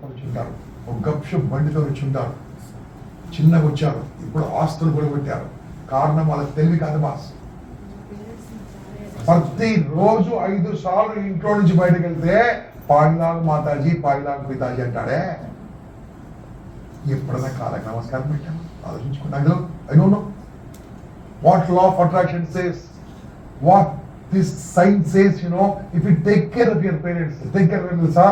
వచ్చుంటారు, ఒక గప్షప్ బండితో వచ్చుంటారు, చిన్నగా వచ్చారు, ఇప్పుడు ఆస్తులు కూడా పెట్టారు. కారణం వాళ్ళకి తెలివి కాదు బాస్. ప్రతి రోజు 5 సార్లు ఇంట్లో నుంచి బయటకు వెళ్తే పాయిలాగ్ మాతాజీ పాయిలాగ్ పితాజీ అంటాడే. ఎప్పుడైనా కాళ్ళకి నమస్కారం పెట్టాము ఆలోచించుకున్నాను. I don't know what law of attraction says, what this science says. You know, if you take care of your parents, take care of తెలుసా,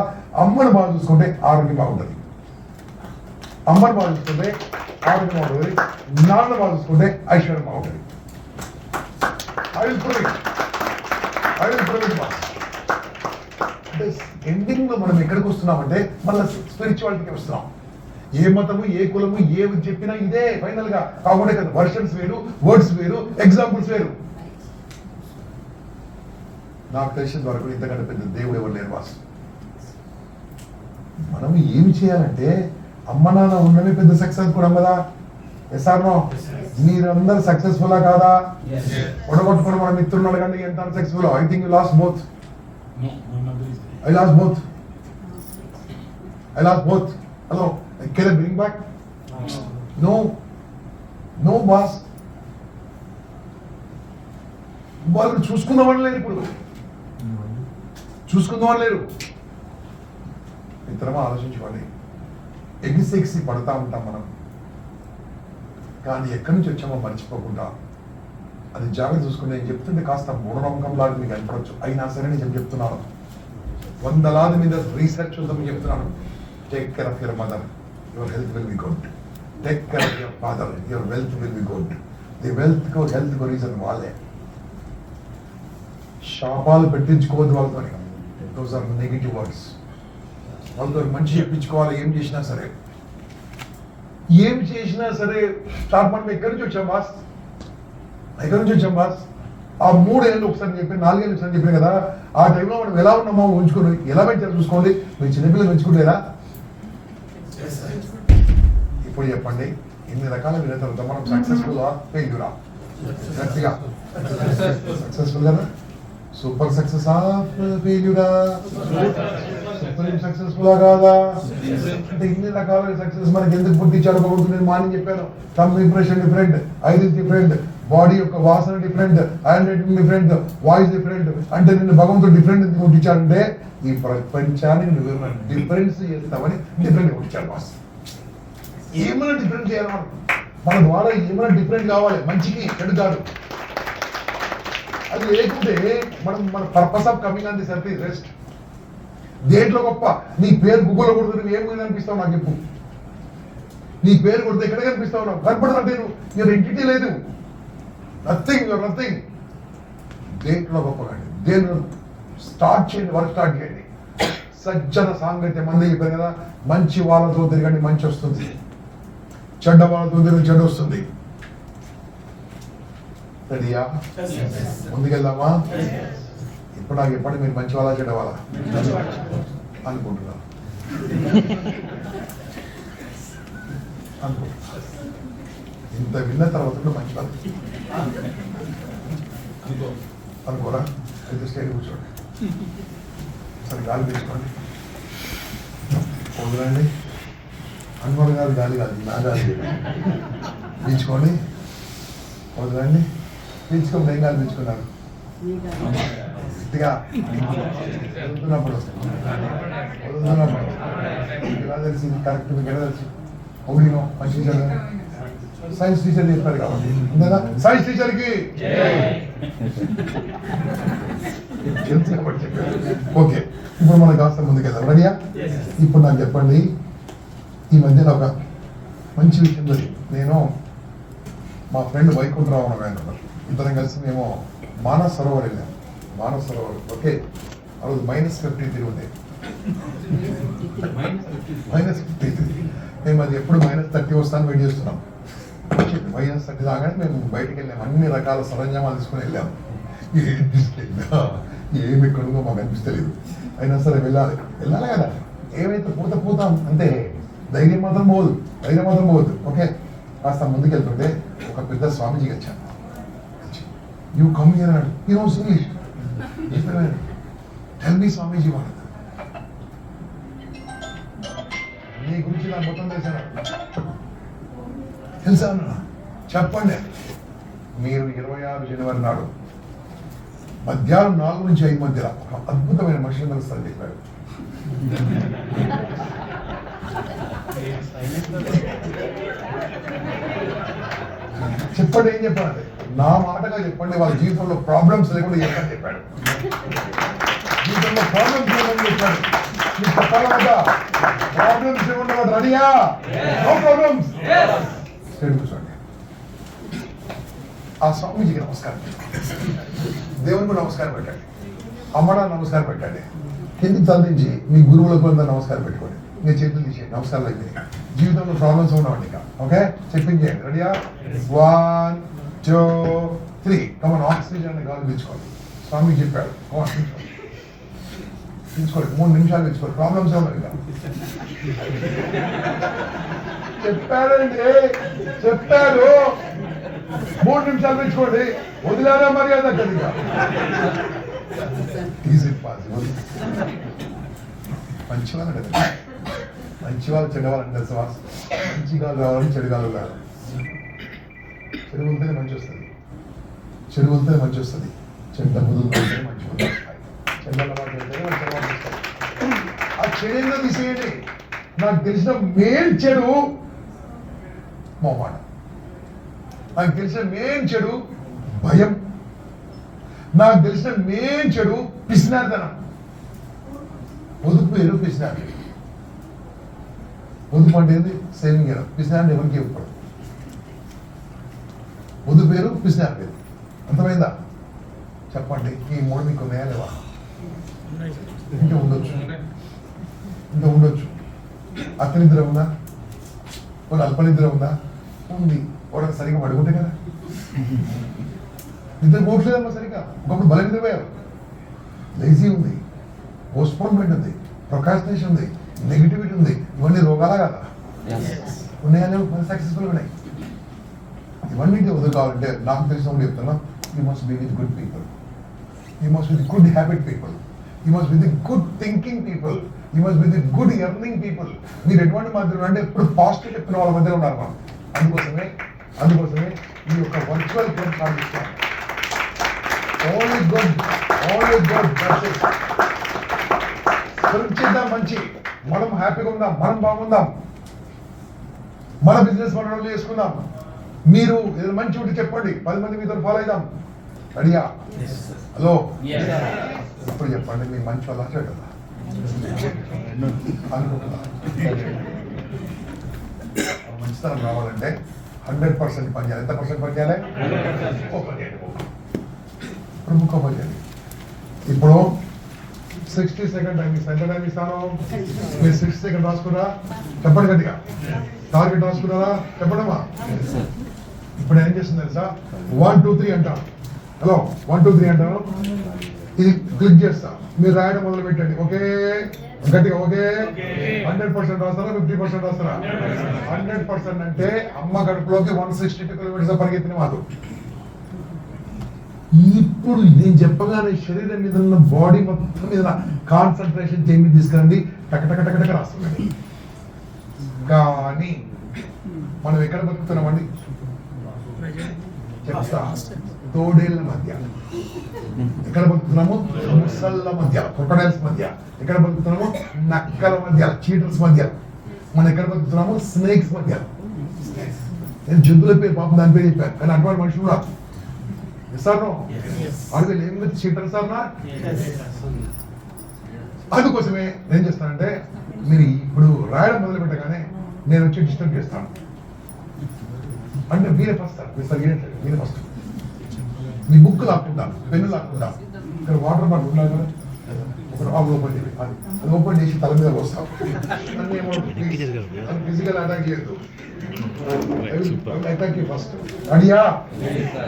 అమ్మని బాగా చూసుకుంటే ఆరోగ్యం బాగుంటుంది. అమ్మని బాగా చూసుకుంటే ఆరోగ్యం బాగుంటుంది, నాన్న బాగా చూసుకుంటే ఐశ్వర్యం బాగుంటుంది. ఎండింగ్ లో మనం ఎక్కడికి వస్తున్నామంటే మళ్ళీ స్పిరిచువాలిటీకి వస్తున్నాం. ఏ మతము, ఏ కులము, ఏవి చెప్పినా ఇదే ఫైనల్ గా. కాకుండా కదా, వర్షన్స్ వేరు, వర్డ్స్ వేరు, ఎగ్జాంపుల్స్ వేరు. నాకు తెలిసిన వరకు ఇంతకంటే పెద్ద దేవుడు ఎవరు లేరు బాస్. మనం ఏమి చేయాలంటే, అమ్మ నాన్న ఉన్నవి పెద్ద సక్సెస్ కూడా కదా. ఎస్ఆర్నో మీరందరూ సక్సెస్ఫుల్ కాదా? ఒడగొట్టుకుని మన మిత్రులు కానీ ఎంత successful. I think you last both. I lost both. Hello, can I bring back? No boss. వాళ్ళు చూసుకుందామని లేరు, ఇప్పుడు చూసుకుందామని లేరు. మిత్రమా ఆలోచించుకోండి. ఎగిసెక్సి పడతా ఉంటాం మనం, కానీ ఎక్కడి నుంచి వచ్చామో మర్చిపోకుండా అది జాగ్రత్త చూసుకుని. నేను చెప్తుంటే కాస్త మూఢనమ్మకం లాగా మీకు కనపడవచ్చు, అయినా సరే నేను చెప్తున్నాను. 100 మీద రీసెర్చ్ ఉందని చెప్తున్నాను. Take care of your mother, your health will be good. Take care of your father, your wealth will be good. The wealth కో హెల్త్ కో రీజన్ వాళ్ళే. శాపాలు పెట్టించుకోవద్దు వాళ్ళతో. Those are negative words. వాళ్ళతో మంచి చెప్పించుకోవాలి. ఏం చేసినా సరే స్టార్ట్. మనం ఎక్కడి నుంచి వచ్చాం బాస్? ఆ 3 ఏళ్ళు ఒకసారి చెప్పి, 4 ఏళ్ళు ఒకసారి చెప్పిన కదా. ఆ టైంలో మనం ఎలా ఉన్నామో ఉంచుకుని ఎలా పెంచారు చూసుకోండి. మీరు చిన్నపిల్లలు పెంచుకుంటారా? ఇప్పుడు చెప్పండి, ఇన్ని రకాల వినే తర్వాత మనం సక్సెస్ఫుల్ ఫెయిల్యూరా? గట్టిగా సక్సెస్ఫుల్ కదా? సూపర్ సక్సెస్ ఫెయిల్యూరా? సుప్రీం సక్సెస్ఫుల్ కాదా? అంటే ఇన్ని రకాల సక్సెస్ మనకి ఎందుకు పుట్టించారు భగవంతుడు? నేను మార్నింగ్ చెప్పాను, thumb impression different, ice different, body యొక్క వాసన different, hand writing different, voice different. అంటే నిన్ను భగవంతుడు డిఫరెంట్ ఎందుకు పుట్టించాడంటే ఈ ప్రపంచాన్ని నువ్వు డిఫరెన్స్ చేస్తామని డిఫరెంట్ పుట్టించాడు బాస్. ఏమైనా డిఫరెంట్ చేయాలి మనం, మన ద్వారా ఏమైనా డిఫరెంట్ కావాలి, మంచికి చెడు కాదు. అది లేకుంటే మన purpose of coming on the surface rest. దేంట్లో గొప్ప? నీ పేరు గూగుల్లో కొడుతు నువ్వు ఏమి కనిపిస్తావు నాకు చెప్పు. నీ పేరు కొడితే ఎక్కడ కనిపిస్తావు? నాకు కనపడదంటే నువ్వు ఎంటిటీ లేదు. నథింగ్. దేంట్లో గొప్ప కానీ దేని స్టార్ట్ చేయండి, వర్క్ స్టార్ట్ చేయండి. సజ్జన సాంగత్యం మంది చెప్పారు కదా, మంచి వాళ్ళతో తిరగండి మంచి వస్తుంది, చెడ్డ వాళ్ళతో తిరిగి చెడు వస్తుంది. రెడీయా? ముందుకెళ్దామా? ఇప్పుడు నాకు చెప్పండి, మీరు మంచి వాళ్ళ చెడ్డ వాళ్ళ అనుకుంటున్నా? ఇంత విన్న తర్వాత మంచి వాళ్ళు అనుకోరా? అయితే స్టేట్ కూర్చోండి, సరే గాలి తీసుకోండి, వదలండి. అనుకోని గాలి కాదు, నా గాలి పీల్చుకోండి, వదలండి. పీల్చుకోండి, ఏం గాలి పీల్చుకున్నారు? గట్టిగా వదులుతున్నప్పుడు ఎలా తెలిసింది? కరెక్ట్ మీకు ఎలా తెలుసు? అవునో మంచి సైన్స్ టీచర్ చెప్పారు కాబట్టి ఉందా? సైన్స్ టీచర్కి ఓకే. ఇప్పుడు మనం కాస్త ముందుకెళ్దాం. రెడీయా? ఇప్పుడు నాకు చెప్పండి, ఈ మధ్యలో ఒక మంచి విషయం జరిగింది. నేను మా ఫ్రెండ్ వైకుంఠరావు అన్న ఇద్దరం కలిసి మేము మానస సరోవర్ వెళ్ళాం. మానస సరోవర్ ఓకే. ఆ రోజు -53 ఉండే. -53. మేము అది ఎప్పుడు -30 వస్తాను వెయిట్ చేస్తున్నాం. -30 దాగానే మేము బయటికి వెళ్ళాము. అన్ని రకాల సరంజామాలు తీసుకుని వెళ్ళాము. ఏం తీసుకెళ్ళా, ఏమి ఎక్కడుందో మాకు అనిపిస్తలేదు. అయినా సరే వెళ్ళాలి కదా. ఏమైతే పోతాం అంతే. ధైర్యం మాత్రం పోవద్దు. ఓకే. కాస్త ముందుకెళ్తుంటే ఒక పెద్ద స్వామీజీ వచ్చాను. You come here and he knows English. Tell me Swamiji, నీ గురించి నాకు మొత్తం తెలుసా అన్న చెప్పండి. మీరు 26 జనవరి నాడు మధ్యాహ్నం 4 నుంచి 5 మధ్యలో ఒక అద్భుతమైన మనుషులు కలుస్తారని చెప్పాడు. చెప్పండి, ఏం చెప్పాలంటే నా మాటగా చెప్పండి, వాళ్ళ జీవితంలో ప్రాబ్లమ్స్ లేకుండా చెప్పని చెప్పాడు. జీవితంలో ప్రాబ్లమ్స్ లేకుండా చెప్పాడు. మీకు చెప్పాలి కదా, ప్రాబ్లమ్స్ లేకుండా రెడీయా? No problems. కూర్చోండి. ఆ స్వామీజీకి నమస్కారం పెట్టండి, దేవునికి నమస్కారం పెట్టండి, అమ్మడా నమస్కారం పెట్టండి, కిందికి తలదించి మీ గురువులకు అందరూ నమస్కారం పెట్టుకోండి. మీ చేతులు తీసేయండి, నమస్కారాలు అయిపోయింది. జీవితంలో ప్రాబ్లమ్స్ ఉండవండి ఇక. ఓకే, చెప్పించేయండి. రెడీయా? 1 2 3. కమన్, ఆక్సిజన్ అని గాలి పీల్చుకోండి. స్వామి చెప్పాడు, పీల్చుకోండి. 3 నిమిషాలు పీల్చుకోండి. ప్రాబ్లమ్స్ ఉన్నాయి ఇక. చెప్పాడండి, చెప్పాడు. 3 నిమిషాలు పీల్చుకోండి. వదిలేరా మర్యాద కదా. Is it possible? మంచి వాళ్ళు కదా, మంచి వాళ్ళు చెడ్డవాళ్ళని తెలుసా? మంచి గాలు రావాలని చెడు గాలు రావాలి. చెడు ఉంటేనే మంచి వస్తుంది, చెడు ఉంటేనే మంచి వస్తుంది, చెడ్డ వదులుతుంటేనే మంచి వస్తాయి, చెడ్డ అలవాటు ఉంటేనే మంచి అలవాటు వస్తాయి. ఆ చెడు తీసేయండి. నాకు తెలిసిన మెయిన్ చెడు మొహమాట. నాకు తెలిసిన మెయిన్ చెడు భయం. నాకు తెలిసిన మెయిన్ చెడు పిసినారితనం. పొదుపు పేరు పిసినారి. పొదుపు అంటే ఏంది? సేవింగ్ చేయడం. పిసినారి ఎవరికి ఇవ్వకూడదు. పొదుపు పేరు, పిసినారి పేరు. అర్థమైందా? చెప్పండి, ఈ 3 మీకు ఉన్నాయా లేవా? ఇంకా ఉండొచ్చు, ఇంకా ఉండొచ్చు. అత్తనిద్ర ఉందా? కొన్ని అల్పనిద్ర ఉందా? ఉంది. వాడు సరిగా పడుకుంటే కదా. నిద్ర పోవట్లేదమ్మా సరిగా. ఒకప్పుడు బల నిద్రపోయారు. లేజీ ఉంది, పోస్ట్పోన్మెంట్ ఉంది, ప్రొకాస్టినేషన్ ఉంది, నెగిటివిటీ ఉంది. ఇవన్నీ రోగాలా కదా? ఉన్నాయా? సక్సెస్ఫుల్ ఉన్నాయి. ఇవన్నీ వదులుకోవాలంటే నాకు తెలిసిన చెప్తున్నా, you must be with good people, you must with good habit people, you must with good thinking people, you must with good earning people. మీరు ఎటువంటి మధ్యలో అంటే ఎప్పుడు పాజిటివ్ చెప్పిన వాళ్ళ మధ్యలో ఉన్నారు మనం. అందుకోసమే ఈ యొక్క వర్చువల్ గేమ్ సాధిస్తాం. Only good, only good. చేద్దాం మంచి, మనం హ్యాపీగా ఉందాం, మనం బాగుందాం, మన బిజినెస్ మనం చేసుకుందాం. మీరు ఏదో మంచి ఉంటే చెప్పండి, 10 మంది మీతో ఫాలో అయిదాం. రెడీయా? హలో, ఇప్పుడు చెప్పండి, మీ మంచి వల్ల చెడ్డదా అనుకుంటున్నా? మంచితనం రావాలంటే 100% పని చేయాలి. ఎంత పర్సెంట్ పని చేయాలి? ఇప్పుడు పని చేయాలి. ఇప్పుడు 60 సెకండ్ టైం ఇస్తాను. ఎంత టైం ఇస్తాను? మీరు 60 సెకండ్ రాసుకురా? చెప్పండి గట్టిగా. టార్గెట్ రాసుకున్నారా? చెప్పడమా? ఇప్పుడు ఏం చేస్తుంది తెలుసా? 1 2 3 అంటాను. హలో, 1 2 3 అంటాను. ఇది క్లిక్ చేస్తా, మీరు రాయడం మొదలు పెట్టండి. ఓకే, గట్టిగా ఓకే. 100% రాస్తారా? 50% రాస్తారా? 100% అంటే అమ్మ గడుపులోకి 162 కిలోమీటర్స్ పరిగెత్తిన వాళ్ళు. ఇప్పుడు నేను చెప్పగానే శరీరం మీద ఉన్న బాడీ మొత్తం మీద కాన్సన్ట్రేషన్ చేసి తీసుకురండి. టకటక రాస్తుందండి. కానీ మనం ఎక్కడ బతుకుతున్నామండి? చెప్తా, తోడేళ్ల మధ్య. ఎక్కడ బతుకుతున్నాము? ముసళ్ళ మధ్య, క్రొకడైల్స్ మధ్య. ఎక్కడ బతుకుతున్నాము? నక్కల మధ్య, చీటర్స్ మధ్య. మనం ఎక్కడ బతుకుతున్నాము? స్నేక్స్ మధ్య. నేను జంతువుల పేరు పాపం దాని పేరు చెప్పాను, కానీ అటువంటి మనుషులు కూడా సార్ ఏమి చీటర్ సార్ నా. అందుకోసమే నేను చేస్తానంటే, మీరు ఇప్పుడు రాయడం మొదలు పెట్టగానే నేను వచ్చి డిస్టర్బ్ చేస్తాను. అంటే మీరే ఫస్ట్ సార్, మీరు సార్ ఏంటంటే మీరే ఫస్ట్. మీ బుక్ లాక్కుంటాం, పెన్ను లాక్కుంటాం. ఇక్కడ వాటర్ బాటిల్ ఉండాలి కదా, ఒక ఓపెన్ చేయాలి. అది ఓపెన్ చేసి తల మీద వస్తాం. ఫిజికల్ అటాక్ చేయొద్దు. Attack first. అడియా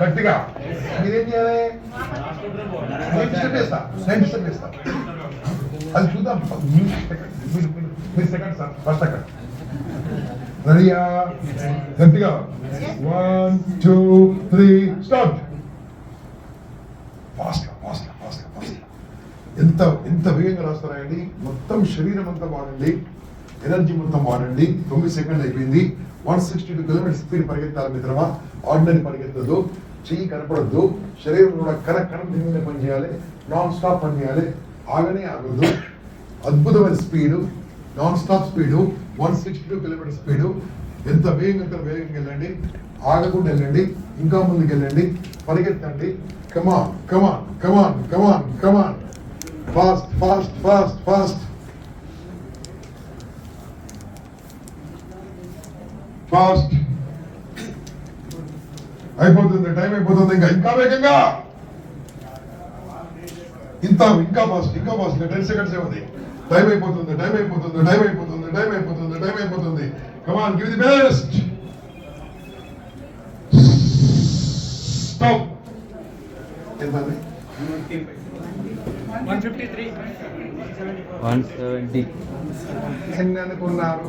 గట్టిగా మీరేం చేయాలి? నేను డిస్టర్బ్ చేస్తా. అది చూద్దాం. మీరు సెకండ్ సార్, ఫస్ట్ సెకండ్. రెడీయా? గట్టిగా 1 2 3 స్టార్ట్. ఫాస్ట్. ఎంత వేగంగా రాస్తారండి. మొత్తం శరీరం అంతా బాగుంది. ఎనర్జీ మొత్తం వాడండి. 9 సెకండ్లు అయిపోయింది. 162 కిలోమీటర్ స్పీడ్ పరిగెత్తాలి మిత్రమా. ఆర్డినరీ పరిగెత్తద్దు, చెయ్యి కనపడద్దు, శరీరం కూడా కరెక్ట్ మీద పని చేయాలి, నాన్ స్టాప్ పని చేయాలి, ఆగనే ఆగద్దు. అద్భుతమైన speed, non stop speed, 162 kilometre speed. ఎంత వేగంగా వెళ్ళండి, ఆగకుండా వెళ్ళండి, ఇంకా ముందుకు వెళ్ళండి, పరిగెత్తండి. Come on come on come on come on come on, fast fast fast fast fast. అయిపోతుంది, టైం అయిపోతుంది. ఇంకా వేగంగా, ఇంకా ఫాస్ట్ 10 సెకండ్స్ ఉంది. టైం అయిపోతుంది. కమాన్, గివ్ ది బెస్ట్. స్టాప్. ఎంతండి? 170. ఎన్ని అనుకున్నారు?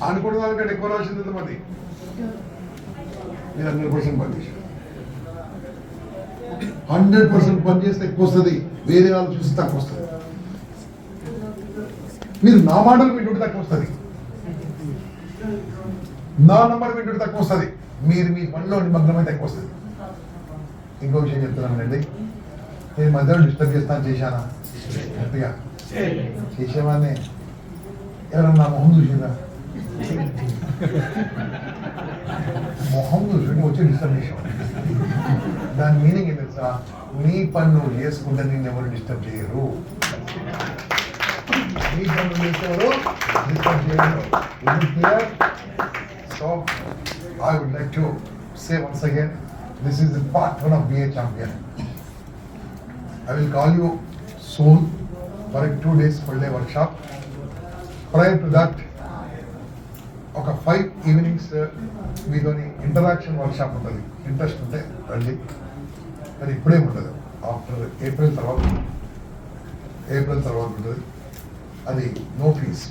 అనుకున్న దానికంటే ఎక్కువ రాసింది ఎంతమంది? మీరు 100% పని చేశారు. 100% పని చేస్తే ఎక్కువ వస్తుంది, వేరే వాళ్ళు చూసి తక్కువ వస్తుంది. మీరు నా మాటలు వింటుంటే తక్కువ వస్తుంది, నా నంబర్ వింటుంటే తక్కువ వస్తుంది, మీరు మీ పనిలో నిమగ్నమైతే ఎక్కువ వస్తుంది. ఇంకో విషయం చెప్తున్నానండి, నేను మధ్యలో డిస్టర్బ్ చేస్తాను, చేశానా? గట్టిగా చేసేవాడిని. ఎవరన్నా మొహం చూసిందా? మొహం చూసి వచ్చి డిస్టర్బ్ చేసేవాడు. దాని మీనింగ్ ఏంటి తెలుసా? నీ పని నువ్వు చేసుకుంటే నేను ఎవరు డిస్టర్బ్ చేయరు. నీ పని నువ్వు చేసేవారు డిస్టర్బ్ చేయరు. Clear? So I would like to say once again, this is the part 1 of BA Champion. I will call you soon for a 2 days full day workshop. Prior to that, ఒక 5 evenings మీతోని interaction workshop ఉంటుంది. Interest ఉంటే రండి, కానీ ఇప్పుడే ఉండదు, after April తర్వాత ఉంటుంది. అది నో ఫీజ్.